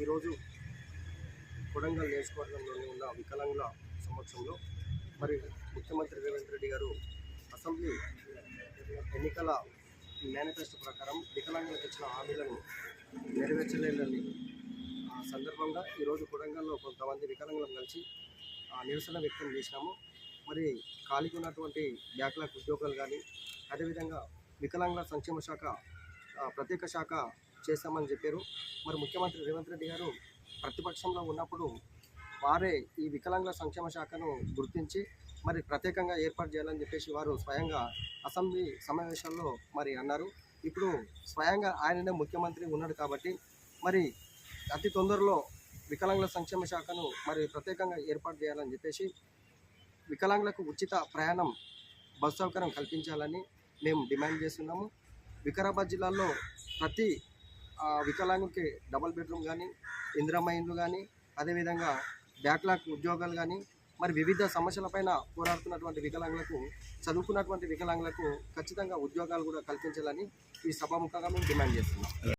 ఈరోజు కొడంగల్ నియోజకవర్గంలోని ఉన్న వికలాంగుల సమక్షంలో మరి ముఖ్యమంత్రి రేవంత్ రెడ్డి గారు అసెంబ్లీ ఎన్నికల మేనిఫెస్టో ప్రకారం వికలాంగులకు ఇచ్చిన హామీలను నెరవేర్చలేదని సందర్భంగా ఈరోజు కొడంగల్లో కొంతమంది వికలాంగులను కలిసి నిరసన వ్యక్తం చేసినాము. మరి ఖాళీగా ఉన్నటువంటి బ్యాక్లాగ్ ఉద్యోగాలు కానీ, అదేవిధంగా వికలాంగుల సంక్షేమ శాఖ ప్రత్యేక శాఖ చేస్తామని చెప్పారు. మరి ముఖ్యమంత్రి రేవంత్ రెడ్డి గారు ప్రతిపక్షంలో ఉన్నప్పుడు వారే ఈ వికలాంగుల సంక్షేమ శాఖను గుర్తించి మరి ప్రత్యేకంగా ఏర్పాటు చేయాలని చెప్పేసి వారు స్వయంగా అసెంబ్లీ సమావేశాల్లో మరి అన్నారు. ఇప్పుడు స్వయంగా ఆయననే ముఖ్యమంత్రి ఉన్నాడు కాబట్టి మరి అతి తొందరలో వికలాంగుల సంక్షేమ శాఖను మరి ప్రత్యేకంగా ఏర్పాటు చేయాలని చెప్పేసి వికలాంగులకు ఉచిత ప్రయాణం బస్సు సౌకర్యం కల్పించాలని మేము డిమాండ్ చేస్తున్నాము. వికారాబాద్ జిల్లాలో ప్రతి వికలాంగుకి డబుల్ బెడ్రూమ్ కానీ, ఇందిరమ్మ ఇండ్లు కానీ, అదేవిధంగా బ్యాక్లాగ్ ఉద్యోగాలు కానీ, మరి వివిధ సమస్యలపైన పోరాడుతున్నటువంటి వికలాంగులకు, చదువుకున్నటువంటి వికలాంగులకు ఖచ్చితంగా ఉద్యోగాలు కూడా కల్పించాలని ఈ సభాముఖంగా మేము డిమాండ్ చేస్తున్నాం.